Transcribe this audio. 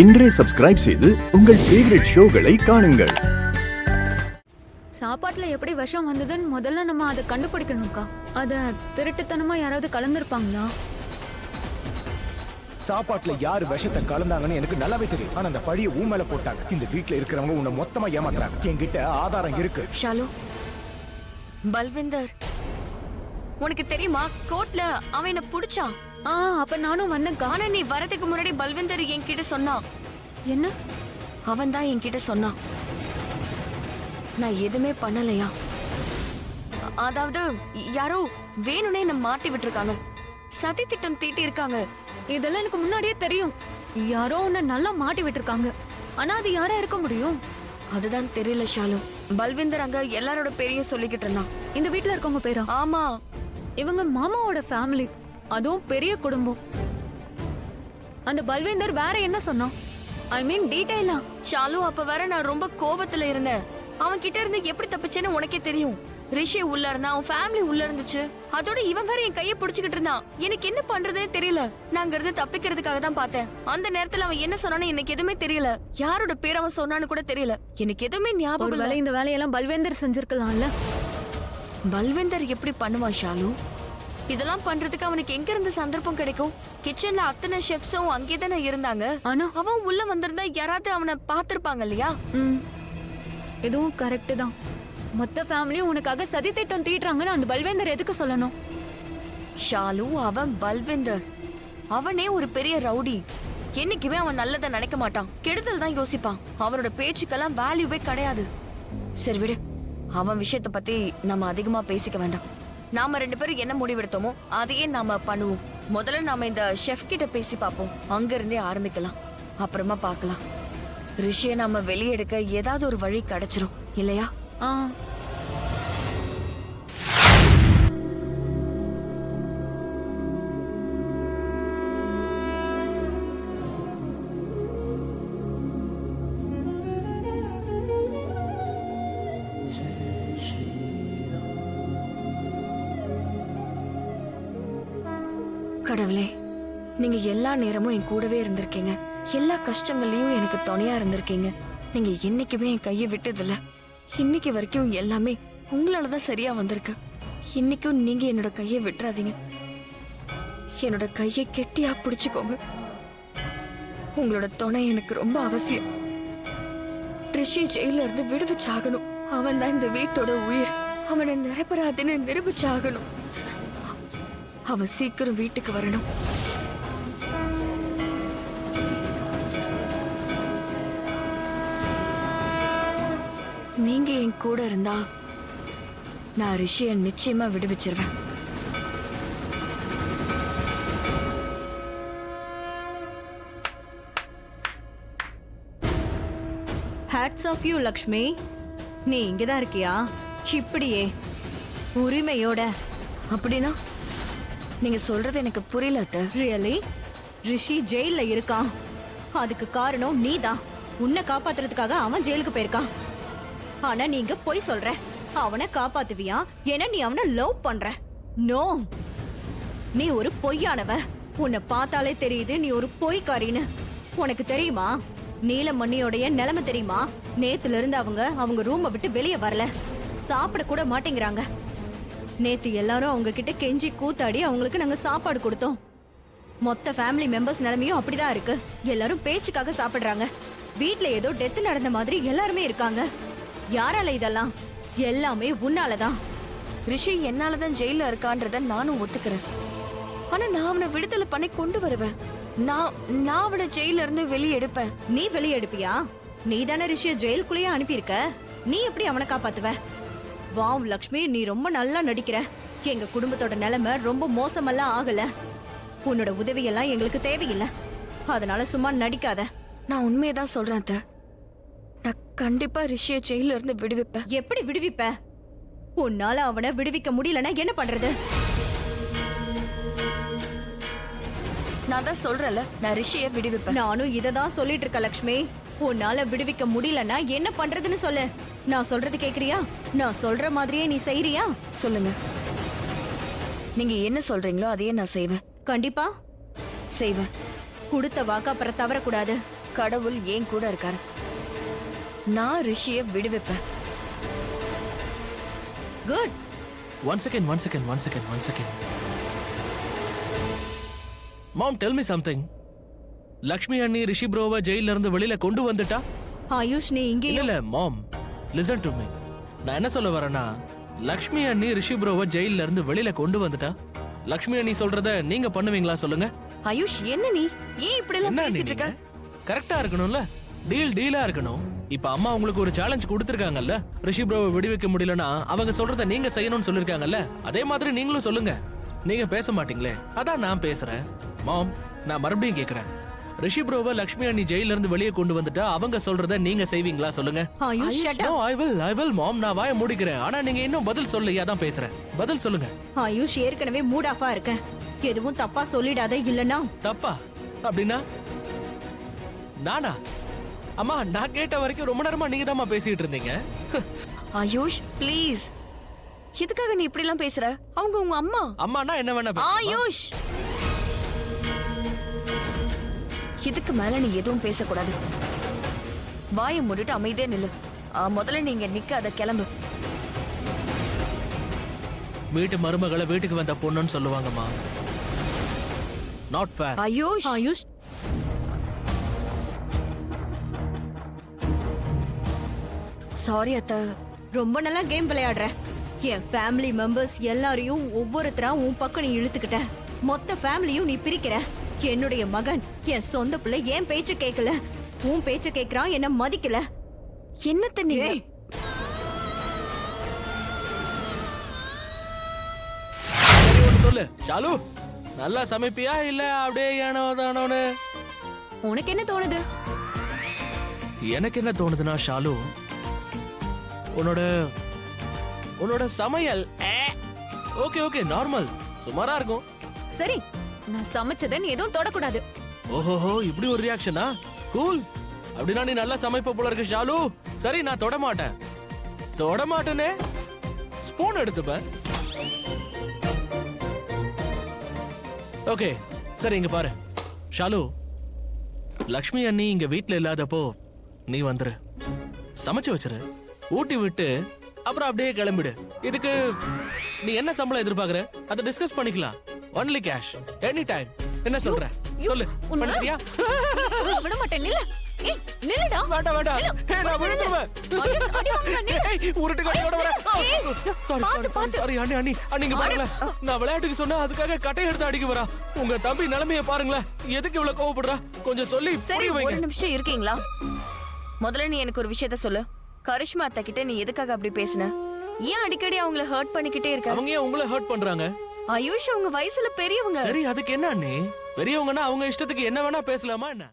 இன்றே சப்ஸ்கிரைப் செய்து உங்கள் ஃபேவரட் ஷோகளை காணுங்கள். சாப்பாட்டுல எப்படி விஷம் வந்ததுன்னு முதல்ல நம்ம அதை கண்டுபிடிக்கணும்க்கா. அத திருட்டுத்தனமா யாராவது கலந்துருப்பாங்களா? சாப்பாட்டுல யாரு விஷத்தை கலந்தாங்கன்னு எனக்கு நல்லாவே தெரியும். ஆனா அந்த பழிய ஊ மேல போட்டாங்க. இந்த வீட்ல இருக்கிறவங்க உன்னை மொத்தமா ஏமாத்துறாங்க. என்கிட்ட ஆதாரம் இருக்கு. ஷாலு, பல்விந்தர் உனக்கு தெரியுமா, கோர்ட்ல அவன் என்ன புடிச்சான். அப்ப நானும் வந்தேன்க்கா. ஆனா நீ வரதுக்கு முன்னாடி பல்விந்தர் என்கிட்ட சொன்னான். என்ன? அவன் தான் என்கிட்ட சொன்னான், நான் எதுவுமே பண்ணலையா. அதாவது யாரோ வேணும்னே என்ன மாட்டி விட்டுருக்காங்க, சதி திட்டம் தீட்டி இருக்காங்க. இதெல்லாம் எனக்கு முன்னாடியே தெரியும். யாரோ உன்னை நல்லா மாட்டி விட்டுருக்காங்க. ஆனா அது யாரா இருக்க முடியும்? அதுதான் தெரியல ஷாலு. பல்விந்தர் அங்க எல்லாரோட பேரையும் சொல்லிக்கிட்டு இருந்தான். இந்த வீட்ல இருக்கவங்க பேரா? ஆமா, இவங்க மாமாவோட ஃபேமிலி, அதுவும் பெரிய குடும்பம். அந்த பல்வேந்தர் வேற என்ன சொன்னான்? ஐ மீன் டீடைலா. ஷாலு, அப்ப வேற நான் ரொம்ப கோபத்துல இருந்தேன். அவன் கிட்ட இருந்து எப்படி தப்பிச்சேன்னு உனக்கே தெரியும். ரிஷி உள்ள இருந்தா, அவன் ஃபேமிலி உள்ள இருந்துச்சு. அதோட இவன் வேற என் கையை பிடிச்சுக்கிட்டு இருந்தான். எனக்கு என்ன பண்றதுன்னு தெரியல. நான் அங்க இருந்து தப்பிக்கிறதுக்காக தான் பார்த்தேன். அந்த நேரத்துல அவன் என்ன சொன்னான்னு எனக்கு எதுவுமே தெரியல. யாரோட பேர் அவன் சொன்னான்னு கூட தெரியல. எனக்கு எதுவுமே ஞாபகம் இல்ல. இந்த வேலையெல்லாம் பல்வேந்தர் செஞ்சிருக்கலாம்ல. பல்வேந்தர் எப்படி பண்ணுவான் ஷாலு? இதெல்லாம் பண்றதுக்கு அவனுக்கு எங்க இருந்து சந்தர்ப்பம் கிடைக்கும்? கிச்சன்ல அத்தனை ஷெஃப்ஸும் அங்கே தானே இருந்தாங்க. ஆனா அவன் உள்ள வந்திருந்தா யாராவது அவனை பாத்திருப்பாங்க இல்லையா? இதுவும் கரெக்ட் தான். மொத்த ஃபேமிலியும் உனக்காக சதி திட்டம் தீட்டுறாங்கன்னு அந்த பல்வேந்தர் எதுக்கு சொல்லணும்? ஷாலு, அவன் பல்வேந்தர். அவனே ஒரு பெரிய ரவுடி. என்னைக்குமே அவன் நல்லதை நினைக்க மாட்டான், கெடுதல் தான் யோசிப்பான். அவனோட பேச்சுக்கெல்லாம் வேல்யூவே கிடையாது. சரி விடு, அவன் விஷயத்த பத்தி நம்ம அதிகமா பேசிக்க வேண்டாம். நாம 2 பேரும் என்ன முடிவெடுத்தோமோ அதையே நாம பண்ணுவோம். முதல்ல நாம இந்த ஷெஃப் கிட்ட பேசி பார்ப்போம். அங்க இருந்தே ஆரம்பிக்கலாம், அப்புறமா பார்க்கலாம். ரிஷியை நாம வெளியெடுக்க ஏதாவது ஒரு வழி கிடைச்சிரும் இல்லையா? கடவுளே, நீங்க எல்லா நேரமும் என் கூடவே இருந்திருக்கீங்க. எல்லா கஷ்டங்கள்லயும் எனக்கு துணையா இருந்திருக்கீங்க. நீங்க என்னைக்குமே என் கையை விட்டதில்ல. இன்னைக்கு வரைக்கும் எல்லாமே உங்களாலதான் சரியா வந்திருக்கு. இன்னைக்கும் நீங்க என்னோட கையை விட்டுறாதீங்க. என்னோட கையை கெட்டியா பிடிச்சுக்கோங்க. உங்களோட துணை எனக்கு ரொம்ப அவசியம். ரிஷி ஜெயில இருந்து விடுவிச்சாகணும். அவன் தான் இந்த வீட்டோட உயிர். அவனை நிரபராதின்னு நிரூபிச்சாகணும். அவன் சீக்கிரம் வீட்டுக்கு வரணும். நீங்க என் கூட இருந்தா நான் ரிஷிய நிச்சயமா விடுவிச்சிருவேன். Hats off you Lakshmi. நீ இங்கதான் இருக்கியா? இப்படியே உரிமையோட. அப்படின்னா நீங்க சொல்றது எனக்கு புரியல அத்தை. ரியலி? ரிஷி ஜெயில இருக்கான். அதுக்கு காரணம் நீதான். உன்னை காப்பாத்துறதுக்காக அவன் ஜெயிலுக்கு போயிருக்கான். ஆனா நீங்க பொய் சொல்ற. அவனை காப்பாத்துவியா? ஏன்னா நீ அவனை லவ் பண்ற. நோ, நீ ஒரு பொய்யானவ. உன்னை பார்த்தாலே தெரியுது நீ ஒரு பொய்க்காரின்னு. உனக்கு தெரியுமா நீலமணியோடைய நிலைமை தெரியுமா? நேத்துல இருந்து அவங்க ரூமை விட்டு வெளியே வரல. சாப்பிட கூட மாட்டேங்கிறாங்க. நேத்து எல்லாரும் அவங்க கிட்ட கெஞ்சி கூத்தாடி அவங்களுக்கு நாங்க சாப்பாடு கொடுத்தோம். மொத்த ஃபேமிலி மெம்பர்ஸ் நிலைமையும் அப்படிதான் இருக்கு. எல்லாரும் பேச்சுக்காக சாப்பிடுறாங்க. வீட்ல ஏதோ டெத் நடந்த மாதிரி எல்லாருமே இருக்காங்க. யாரால இதெல்லாம்? எல்லாமே உன்னாலதான். ரிஷி என்னாலதான் ஜெயில இருக்கான்றத நானும் ஒத்துக்கிறேன். ஆனா நான் அவனை விடுதலை பண்ணி கொண்டு வருவேன். நான் அவனை ஜெயில இருந்து வெளியே எடுப்பேன். நீ வெளியே எடுப்பியா? நீ தானே ரிஷிய ஜெயிலுக்குள்ளேயே அனுப்பியிருக்க. நீ எப்படி அவனை காப்பாத்துவ? வாவ் லக்ஷ்மி, நீ ரொம்ப நல்லா நடிக்கிற. எங்க குடும்பத்தோட நிலைமை ரொம்ப மோசமெல்லாம் ஆகல. உன்னோட உதவியெல்லாம் எங்களுக்கு தேவையில்லை. அதனால சும்மா நடிக்காத. நான் உண்மையதான் சொல்றேன் அத்தை. நான் கண்டிப்பா ரிஷிய ஜெயில இருந்து விடுவிப்பேன். எப்படி விடுவிப்ப? உன்னால அவனை விடுவிக்க முடியலன்னா என்ன பண்றது? நான் தான் சொல்றேன்ல, நான் ரிஷிய விடுவிப்பேன். நானும் இததான் சொல்லிட்டு இருக்க லக்ஷ்மி. உன்னால விடுவிக்க முடியலன்னா என்ன பண்றதுன்னு சொல்லு. நான் சொல்றது கேக்குறியா? நான் சொல்ற மாதிரியே நீ செய்யறியா? சொல்லுங்க. நீங்க என்ன சொல்றீங்களோ அதையே நான் செய்வேன். கண்டிப்பா செய்வேன். கொடுத்த வாக்கு அப்புறம் தவறக்கூடாது. கடவுள் ஏன் கூட இருக்காரு. நான் ரிஷிய விடுவிப்பேன். Good. One second. Mom, tell me something. Lakshmi அண்ணி ரிஷி ப்ரோவை ஜெயில இருந்து வெளியில கொண்டு வந்துட்டா? ஆயுஷ் நீ இங்கே இல்ல மாம், லிசன் டு மீ. நான் என்ன சொல்ல வரேன்னா, லக்ஷ்மி அண்ணி ரிஷி ப்ரோவை ஜெயில இருந்து வெளியில கொண்டு வந்துட்டா? லக்ஷ்மி அண்ணி சொல்றத நீங்க பண்ணுவீங்களா சொல்லுங்க? ஆயுஷ் என்ன நீ ஏன் இப்படி எல்லாம் என்ன பேசிட்டு இருக்க? கரெக்டா இருக்கணும்ல, டீலா இருக்கணும். இப்ப அம்மா உங்களுக்கு ஒரு சேலஞ்ச் கொடுத்திருக்காங்கல்ல, ரிஷி ப்ரோவை விடுவிக்க முடியலன்னா அவங்க சொல்றத நீங்க செய்யணும்னு சொல்லிருக்காங்கல்ல, அதே மாதிரி நீங்களும் சொல்லுங்க. நீங்க பேச மாட்டீங்களே, அதான் நான் பேசுறேன். மாம், நான் மறுபடியும் கேக்குறேன், ரிஷி ப்ரோவை லக்ஷ்மி அண்ணி ஜெயில இருந்து வெளியே கொண்டு வந்துட்டா அவங்க சொல்றத நீங்க செய்வீங்களா சொல்லுங்க? AYUSH shut up. No, I will mom. நான் வாயை மூடிக்கிறேன். ஆனா நீங்க இன்னும் பதில் சொல்லலையா தான் பேசுறேன். பதில் சொல்லுங்க. ஆயுஷ் ஏற்கனவே மூட் ஆஃபா இருக்க. எதுவும் தப்பா சொல்லிடாத, இல்லனா தப்பா? அப்படின்னா நானா? அம்மா, நான் கேட்ட வரைக்கும் ரொம்ப நேரமா நீங்க தான்மா பேசிட்டு இருந்தீங்க. ஆயுஷ் ப்ளீஸ், எதுக்காக நீ இப்படி எல்லாம் பேசுற? அவங்க உங்க அம்மா. அம்மானா என்ன வேணா பேசுமா? ஆயுஷ், இதுக்கு மேல நீ எதுவும் பேசக்கூடாது. வாயை மூடிட்டு அமைதியா நில்லு. முதல்ல நீங்க நிக்காத, கிளம்பு. வீட்டு மருமகளை வீட்டுக்கு வந்த பொண்ணுன்னு சொல்லுவாங்கம்மா. Not fair. Ayush, Ayush sorry அத்தை. ரொம்ப நல்லா கேம் விளையாடுற. என் ஃபேமிலி மெம்பர்ஸ் எல்லாரையும் ஒவ்வொருத்தரா உன் பக்கம் நீ இழுத்துக்கிட்ட. மொத்த ஃபேமிலியும் நீ பிரிக்கிற. என்னுடைய மகன், என் சொந்த பிள்ளை என் பேச்ச கேட்கல, உன் பேச்ச கேக்குறான், என்ன மதிக்கல. என்னத்த நீங்க? ஏய், சொல்லு ஷாலு, நல்லா சமைப்பியா இல்ல அப்படியே ஏனோ தானோன்னு? உனக்கு என்ன தோணுது? எனக்கு என்ன தோணுதுன்னா ஷாலு, உன்னோட சமையல் ஓகே நார்மல், சுமாரா இருக்கும். சரி, நான் சமைச்சதை நீ எதுவும் தொடக்கூடாது. ஓஹோஹோ, இப்படி ஒரு ரியாக்ஷனா? கூல். அப்படின்னா நீ நல்லா சமைப்ப போல இருக்கு ஷாலு. சரி, நான் தொட மாட்டேனே, ஸ்பூன் எடுத்துப்பேன். ஓகே சரி, இங்க பாரு ஷாலு, லக்ஷ்மி அண்ணி இங்க வீட்ல இல்லாதப்போ நீ வந்துரு, சமைச்சு வச்சிரு, ஊட்டி விட்டு அப்புறம் அப்படியே கிளம்பிடு. இதுக்கு நீ என்ன சம்பளம் எதிர்பார்க்கற அதை டிஸ்கஸ் பண்ணிக்கலாம். Only cash, any time. என்ன சொல்ற சொல்லு, பண்ணிட்டியா? விட மாட்டேன், நில்லு. ஏய், நில்லுடா. வேண்டாம். நில்லு. ஏய், நான் விழுந்துருவேன். ஐயோ, அடி வாங்குடா, நில்லு. ஏய், உருட்டு கட்டையோட வரேன். சாரி அண்ணி, இங்க பாருங்க. நான் விளையாட்டுக்கு சொன்னா அதுக்காக கட்டை எடுத்து அடிக்க வரா. உங்க தம்பி நிலைமைய பாருங்களேன். எதுக்கு இவ்வளவு கோவப்படுறா? கொஞ்சம் சொல்லி சரி, புரிய வைங்க. ஒரு நிமிஷம் இருக்கீங்களா? முதல்ல நீ எனக்கு ஒரு விஷயத்த சொல்லு. கரிஷ்மா அத்தை கிட்ட நீ எதுக்காக அப்படி பேசுன? ஏன் அடிக்கடி அவங்கள ஹர்ட் பண்ணிக்கிட்டே இருக்க? அவங்க ஏன் உங்களை ஹர்ட் பண்றாங்க? ஆயுஷ் அவங்க வயசுல பெரியவங்க. சரி, அதுக்கு என்ன அண்ணி? பெரியவங்கன்னா அவங்க இஷ்டத்துக்கு என்ன வேணா பேசலாமா என்ன?